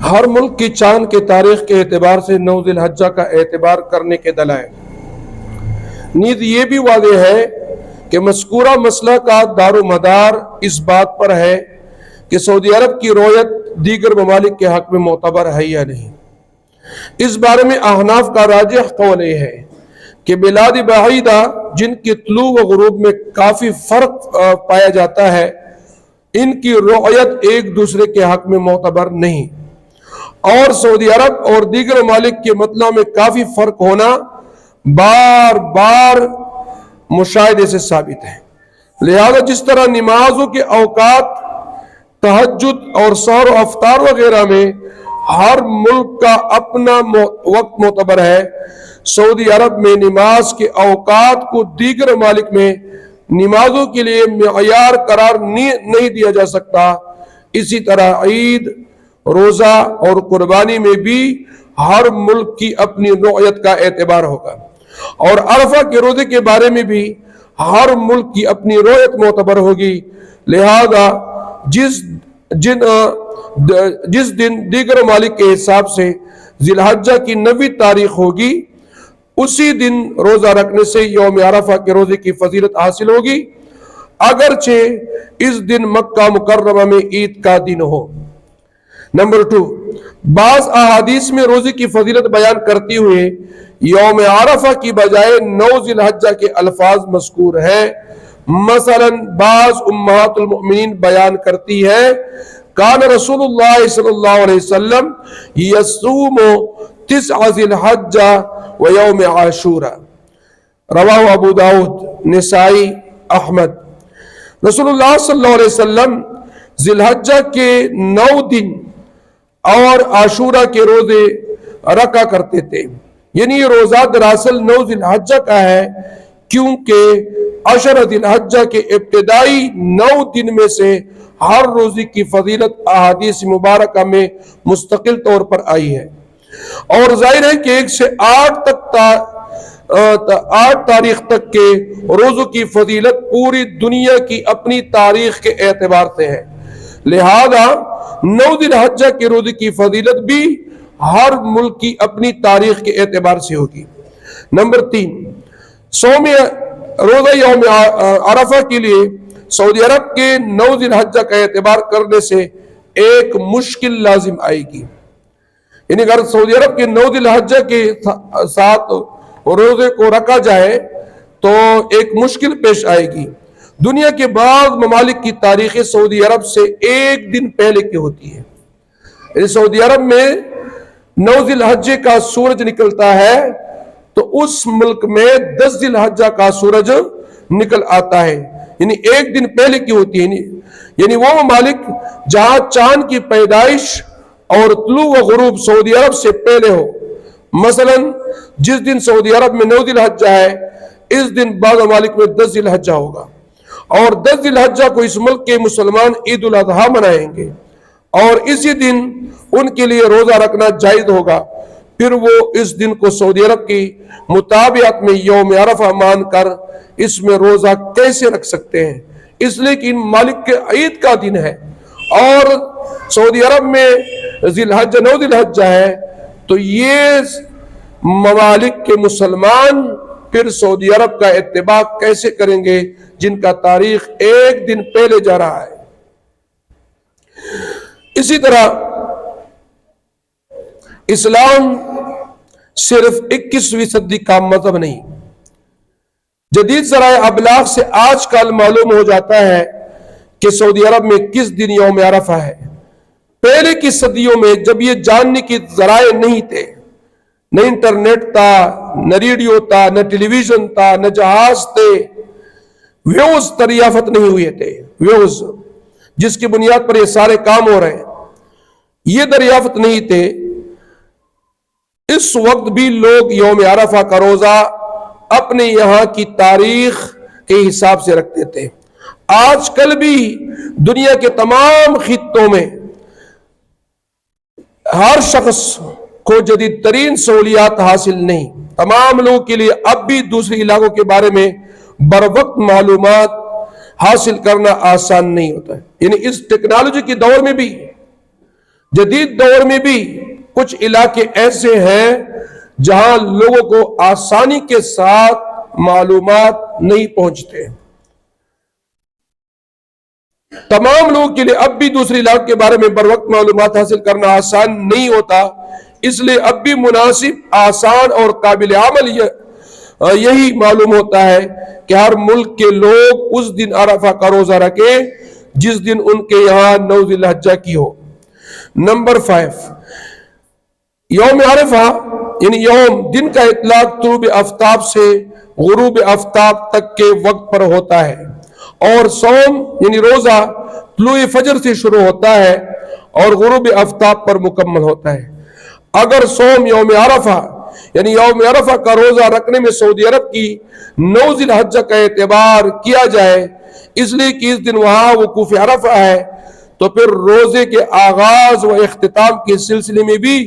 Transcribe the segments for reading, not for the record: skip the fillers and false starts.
ہر ملک کی چاند کے تاریخ کے اعتبار سے 9 ذی الحجہ کا اعتبار کرنے کے دلائل۔ نیز یہ بھی واضح ہے کہ مذکورہ مسئلہ کا دار و مدار اس بات پر ہے کہ سعودی عرب کی رویت دیگر ممالک کے حق میں معتبر ہے یا نہیں۔ اس بارے میں احناف کا راجح قول یہ ہے کہ بلاد بعیدہ جن کے طلوع و غروب میں کافی فرق پایا جاتا ہے، ان کی رویت ایک دوسرے کے حق میں معتبر نہیں، اور سعودی عرب اور دیگر ممالک کے مطلع میں کافی فرق ہونا بار بار مشاہدے سے ثابت ہے۔ لہذا جس طرح نمازوں کے اوقات، تہجد اور سحر و افطار وغیرہ میں ہر ملک کا اپنا وقت معتبر ہے، سعودی عرب میں نماز کے اوقات کو دیگر ممالک میں نمازوں کے لیے معیار قرار نہیں دیا جا سکتا۔ اسی طرح عید، روزہ اور قربانی میں بھی ہر ملک کی اپنی نوعیت کا اعتبار ہوگا، اور عرفہ کے روزے کے بارے میں بھی ہر ملک کی اپنی رویت معتبر ہوگی۔ لہذا جس دن دیگر ممالک کے حساب سے ذی الحجہ کی 9ویں تاریخ ہوگی، اسی دن روزہ رکھنے سے یوم عرفہ کے روزے کی فضیلت حاصل ہوگی، اگرچہ اس دن مکہ مکرمہ میں عید کا دن ہو۔ نمبر 2، بعض احادیث میں روزے کی فضیلت بیان کرتے ہوئے یوم عرفہ کی بجائے 9 ذی الحجہ کے الفاظ مذکور ہیں۔ مثلا بعض امہات المؤمنین بیان کرتی ہے کان رسول اللہ صلی اللہ علیہ وسلم یصوم 9 ذی الحجہ و یوم عاشوراء، رواہ ابو داؤد، نسائی، احمد۔ رسول اللہ صلی اللہ علیہ وسلم ذی الحجہ کے 9 دن اور عاشوراء کے روزے رکھا کرتے تھے، یعنی یہ روزہ دراصل 9 ذی الحجہ کا ہے، کیونکہ عشر ذی الحجہ کے ابتدائی 9 دن میں سے ہر روزے کی فضیلت احادیث مبارکہ میں مستقل طور پر آئی ہے، اور ظاہر ہے کہ 1 سے 8 تاریخ تک کے روزوں کی فضیلت پوری دنیا کی اپنی تاریخ کے اعتبار سے ہے، لہذا 9 ذی الحجہ کے روزے کی فضیلت بھی ہر ملک کی اپنی تاریخ کے اعتبار سے ہوگی۔ نمبر 3، صوم روزہ یوم عرفہ کے لیے سعودی عرب کے 9 ذی الحجہ کا اعتبار کرنے سے ایک مشکل لازم آئے گی، یعنی اگر سعودی عرب کے 9 ذی الحجہ کے ساتھ روزے کو رکھا جائے تو ایک مشکل پیش آئے گی۔ دنیا کے بعض ممالک کی تاریخ سعودی عرب سے 1 دن پہلے کی ہوتی ہے، یعنی سعودی عرب میں 9 ذی الحجہ کا سورج نکلتا ہے تو اس ملک میں 10 ذی الحجہ کا سورج نکل آتا ہے، یعنی 1 دن پہلے کی ہوتی ہے، یعنی وہ ممالک جہاں چاند کی پیدائش اور طلوع و غروب سعودی عرب سے پہلے ہو، مثلا جس دن سعودی عرب میں 9 ذی الحجہ ہے، اس دن بعض ممالک میں 10 ذی الحجہ ہوگا، اور 10 ذی الحجہ کو اس ملک کے مسلمان عید الاضحیٰ منائیں گے، اور اسی دن ان کے لیے روزہ رکھنا جائز ہوگا۔ پھر وہ اس دن کو سعودی عرب کی مطابعت میں یوم عرفہ مان کر اس میں روزہ کیسے رکھ سکتے ہیں؟ اس لیے کہ ان ممالک کے عید کا دن ہے، اور سعودی عرب میں 9 ذی الحجہ ہے، تو یہ ممالک کے مسلمان پھر سعودی عرب کا اتباع کیسے کریں گے جن کا تاریخ 1 دن پہلے جا رہا ہے؟ اسی طرح اسلام صرف 21ویں صدی کا مذہب نہیں۔ جدید ذرائع ابلاغ سے آج کل معلوم ہو جاتا ہے کہ سعودی عرب میں کس دن یوم عرفہ ہے۔ پہلے کی صدیوں میں جب یہ جاننے کی ذرائع نہیں تھے، نہ انٹرنیٹ تھا، نہ ریڈیو تھا، نہ ٹیلی ویژن تھا، نہ جہاز تھے، ویوز دریافت نہیں ہوئے تھے، ویوز جس کی بنیاد پر یہ سارے کام ہو رہے ہیں، یہ دریافت نہیں تھے، اس وقت بھی لوگ یوم عرفہ کا روزہ اپنے یہاں کی تاریخ کے حساب سے رکھتے تھے۔ آج کل بھی دنیا کے تمام خطوں میں ہر شخص کو جدید ترین سہولیات حاصل نہیں، تمام لوگوں کے لیے اب بھی دوسرے علاقوں کے بارے میں بروقت معلومات حاصل کرنا آسان نہیں ہوتا ہے، یعنی اس ٹیکنالوجی کے دور میں بھی جدید دور میں بھی کچھ علاقے ایسے ہیں جہاں لوگوں کو آسانی کے ساتھ معلومات نہیں پہنچتے. تمام لوگوں کے لیے اب بھی دوسری علاقے کے بارے میں بر وقت معلومات حاصل کرنا آسان نہیں ہوتا. اس لیے اب بھی مناسب، آسان اور قابل عمل یہی معلوم ہوتا ہے کہ ہر ملک کے لوگ اس دن عرفہ کا روزہ رکھیں جس دن ان کے یہاں 9 ذی الحجہ کی ہو. نمبر 5، یوم عرفہ یعنی یوم دن کا اطلاق طلوع آفتاب سے غروب آفتاب تک کے وقت پر ہوتا ہے، اور صوم یعنی روزہ طلوع فجر سے شروع ہوتا ہے اور غروب آفتاب پر مکمل ہوتا ہے. اگر صوم یوم عرفہ یعنی یوم عرفہ کا روزہ رکھنے میں سعودی عرب کی 9 ذی الحجہ کا اعتبار کیا جائے اس لیے کہ اس دن وہاں وقوف عرفہ ہے، تو پھر روزے کے آغاز و اختتام کے سلسلے میں بھی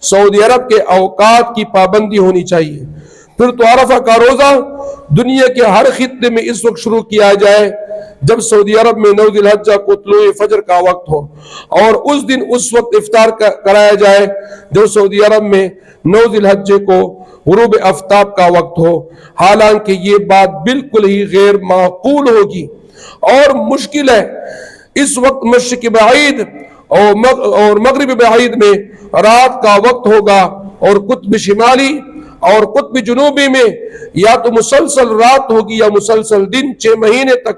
سعودی عرب کے اوقات کی پابندی ہونی چاہیے. پھر تو عرفہ کا روزہ دنیا کے ہر خطے میں اس وقت شروع کیا جائے جب سعودی عرب میں 9 ذی الحجہ کو طلوع فجر کا وقت ہو، اور اس دن اس وقت افطار کرایا جائے جب سعودی عرب میں 9 ذی الحجہ کو غروب آفتاب کا وقت ہو. حالانکہ یہ بات بالکل ہی غیر معقول ہوگی اور مشکل ہے. اس وقت مشرق بعید اور مغرب بعید میں رات کا وقت ہوگا، اور قطب شمالی اور قطب جنوبی میں یا تو مسلسل رات ہوگی یا مسلسل دن 6 مہینے تک.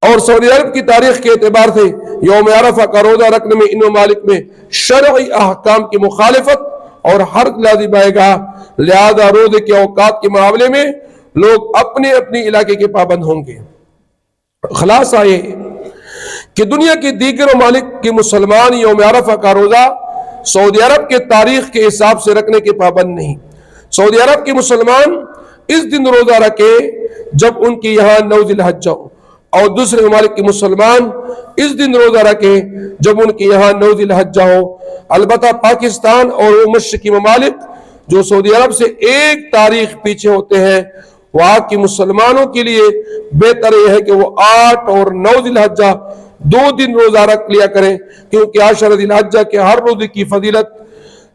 اور سعودی عرب کی تاریخ کے اعتبار سے یوم عرفہ کا روزہ رکھنے میں ان ممالک میں شرعی احکام کی مخالفت اور حرج لازم آئے گا. لہذا روزے کے اوقات کے معاملے میں لوگ اپنے اپنے علاقے کے پابند ہوں گے. خلاصہ یہ کہ دنیا کے دیگر ممالک کے مسلمان یوم عرفہ کا روزہ سعودی عرب کے تاریخ کے حساب سے رکھنے کے پابند نہیں. سعودی عرب کے مسلمان اس دن روزہ رکھے جب ان کے یہاں 9 ذی الحجہ ہو، اور دوسرے ممالک کے مسلمان اس دن روزہ رکھے جب ان کے یہاں 9 ذی الحجہ ہو. البتہ پاکستان اور وہ مشرقی ممالک جو سعودی عرب سے ایک تاریخ پیچھے ہوتے ہیں، وہاں کے مسلمانوں کے لیے بہتر یہ ہے کہ وہ 8 اور 9 ذی الحجہ 2 دن روزہ رکھ لیا کریں، کیونکہ 10 ذی الحجہ کے ہر روزے کی فضیلت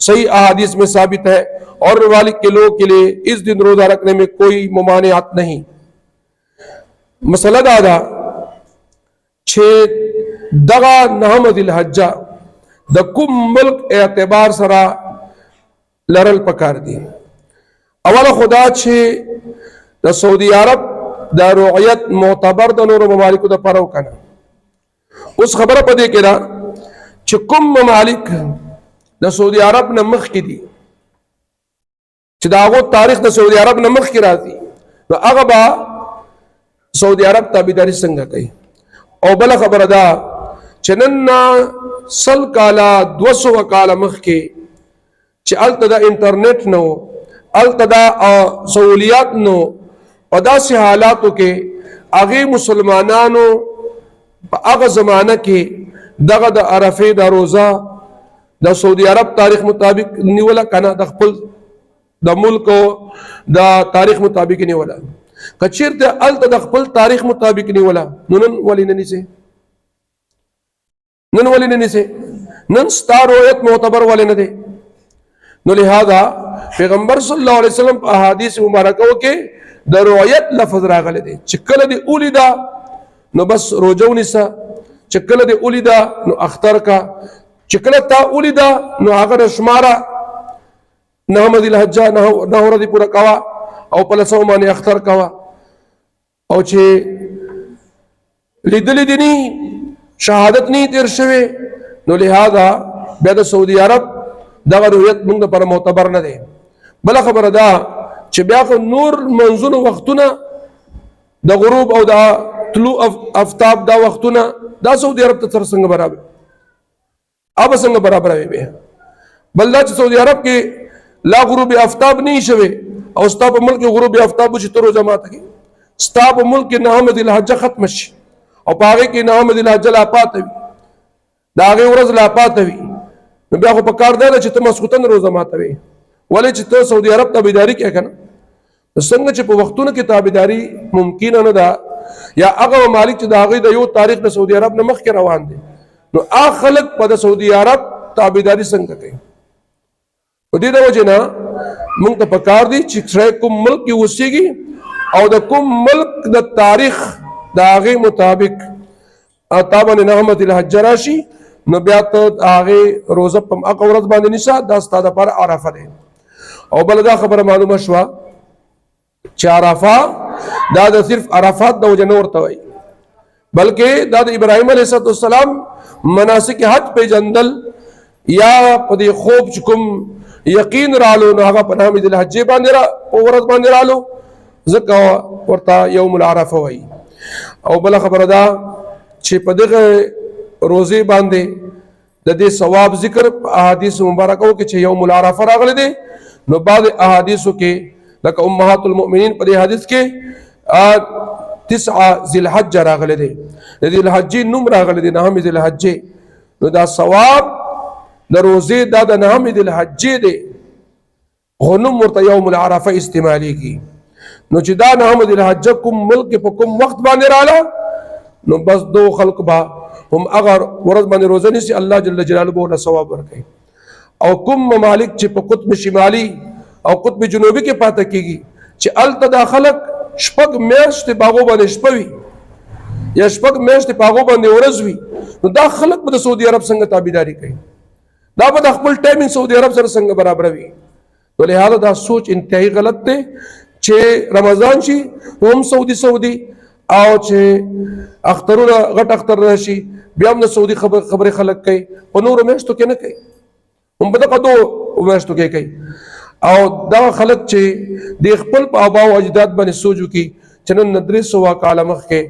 صحیح احادیث میں ثابت ہے، اور ممالک کے لوگوں کے لیے اس دن روزہ رکھنے میں کوئی ممانعت نہیں. مسئلہ دادا 6 دغا 9 ذی الحجہ دا کم ملک اعتبار سرا لرل پکار دی. اول خدا 6 دا سعودی عرب دا رعیت معتبر دا نور ممالک دا پرو کنا. اس خبر پا دے کرا چھ کم ممالک دا سعودی عرب نمخ کی دی، چھ دا آغو تاریخ دا سعودی عرب نمخ کی راتی دا اغبا سعودی عرب تابیداری سنگا کئی. او بلا خبر دا چننا سل کالا 200 کالا مخ کے چھ التدا انٹرنیٹ نو، التدا سہولیات نو، پدا سے حالاتو کے اغی مسلمانانو پا اغا زمانہ کے دغا دا عرفے دا روزہ دا سعودی عرب تاریخ مطابق نیولا کنا، دا خپل دا ملکو دا تاریخ مطابق نیولا. کچیر دا التا دا خپل تاریخ مطابق نیولا نن ولی ننی سے نن ولی ننی سے نن ستا رویت معتبر والے نہ دے. نو لہذا پیغمبر صلی اللہ علیہ وسلم پا احادیث مبارکو کے دا رویت لفظ راغلے دے. چکل دے اولی دا نو بس روجو نسا، چکل دے اولی دا نو اختر کا، چکل تا اولی دا نو آگر شمارا 9 ذی الحجہ 9 ردی پورا کوا او پلسو مانے اختر کوا. او چھے لیدلی دینی شہادت نہیں تیر شوے، نو لہذا بید سعودی عرب دا رویت منگ پر معتبر نہ دے. بلا خبر دا چھے بیاق نور منزون وقتنا دا غروب او دا طلوع آفتاب دا وقتنا دا سعودی عرب تر سنگ برابر اب سنگ برابر ہے بے. بلدہ چھے سعودی عرب کے لا غروب آفتاب نہیں شوے او ستا پا ملک غروب آفتاب چھے ترو جماعت کی ستا پا ملک 9 ذی الحجہ ختم شی، او پاگے کی 9 ذی الحجہ لاپات ہوئی، دا آگے ورز لاپات ہوئی. نبی آخو پکار دے دا چھے تم اسکتن روزہ مات ہوئی والے چھے تو سعودی عرب تابیداری کیا کنا سنگ چھے پا وقتون کی تابیداری ممکن نہ دا، یا اگا ممالک چھے دا آگے دا یو تاریخ دا سعودی عرب نمخ کے روان دے. نو خلق په سعودي عرب تابعداري څنګه کوي؟ په دې د وجه نه موږ ته پکار دي چې کوم ملک کې اوسېږي او د کوم ملک د تاریخ د هغې مطابق تا باندې نعمت الحج راشي نو بیا ته هغې روزه په هغه ورځ باندې نیسه، دا ستا دپاره عرفه دی. او بله دا خبره معلومه شوه چې عرفه دا د صرف عرفات د وجه نه ورته وایي، بلکې دا د ابراهیم علیه السلام مناسک حج پیژندل یا په دې خوب چې کوم یقین رالو نو هغه په نام د الحج باندې په ورځ باندې رالو ځکه ورته یوم العرفه وایي. او بله خبره دا چې په دغه روزې باندې د دې ثواب ذکر په احادیث مبارکو کې چې یوم العرفه راغلی دی، نو بعض احادیثو کې لکه امهات المؤمنین په دې حدیث کې 9 ذی الحج راغلی دی، د ذی الحج نوم راغلی دی 9 ذی الحج، نو دا ثواب د روزې دا د 9 ذی الحج دی، خو نوم ورته یوم العرفه استعمالیږي. نو چې دا 9 ذی الحج کوم ملک په کوم وخت باندې رااله نو بس دو خلق با هم اگر ورځ باندې روزه نیسي الله جل جلاله به له ثواب ورکوي. او کوم ممالک چې په قطب شمالي او قطب جنوبي کې پاتې کیږي چې الته دا خلق شپږ میاشتې باغو باندې شپه وي یا شپږ میاشتې باغو باندې ورځ وي، نو دا خلق به د سعودي عرب څنګه تابعداري کوي؟ دا به د خپل ټایمینګ سعودي عرب سره څنګه برابروي؟ نو لہذا دا سوچ انتهایی غلط دی چې رمضان شي هم سعودي او چې اخترونه غټ اختر راشي بیا هم د سعودي خبرې خلک کوي، په نورو میاشتو کې نه کوي، هم په دغه 2 میاشتو کې کوي. او دا خلک چې د خپل په آبا او اجداد باندې سوچ وکړي چې نن 300 کاله مخکې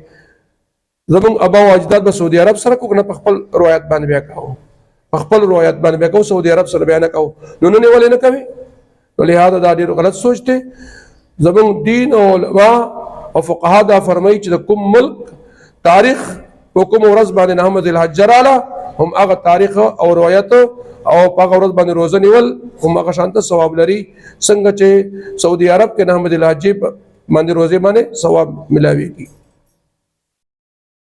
زموږ آبا او اجداد به سعودي عرب سره کوو، نه په خپل روایت باندې بیا کوو، په خپل روایت باندې بیا کوو، سعودي عرب سره بیا نه کوو، نو نن ولې نه کوي؟ نو لہذا دا ډېر غلط سوچ دی. زموږ دین او علما او فقها دا فرمایي چې د کوم ملک تاریخ په کوم ورځ باندې 9 ذی الحج رااله هم هغه تاریخ او روایت او په هغه ورځ باندې روزه نیول هم هغه شانته ثواب لري څنګه چې سعودي عرب کې 9 ذی الحج باندې روزه باندې ثواب ملاويږي.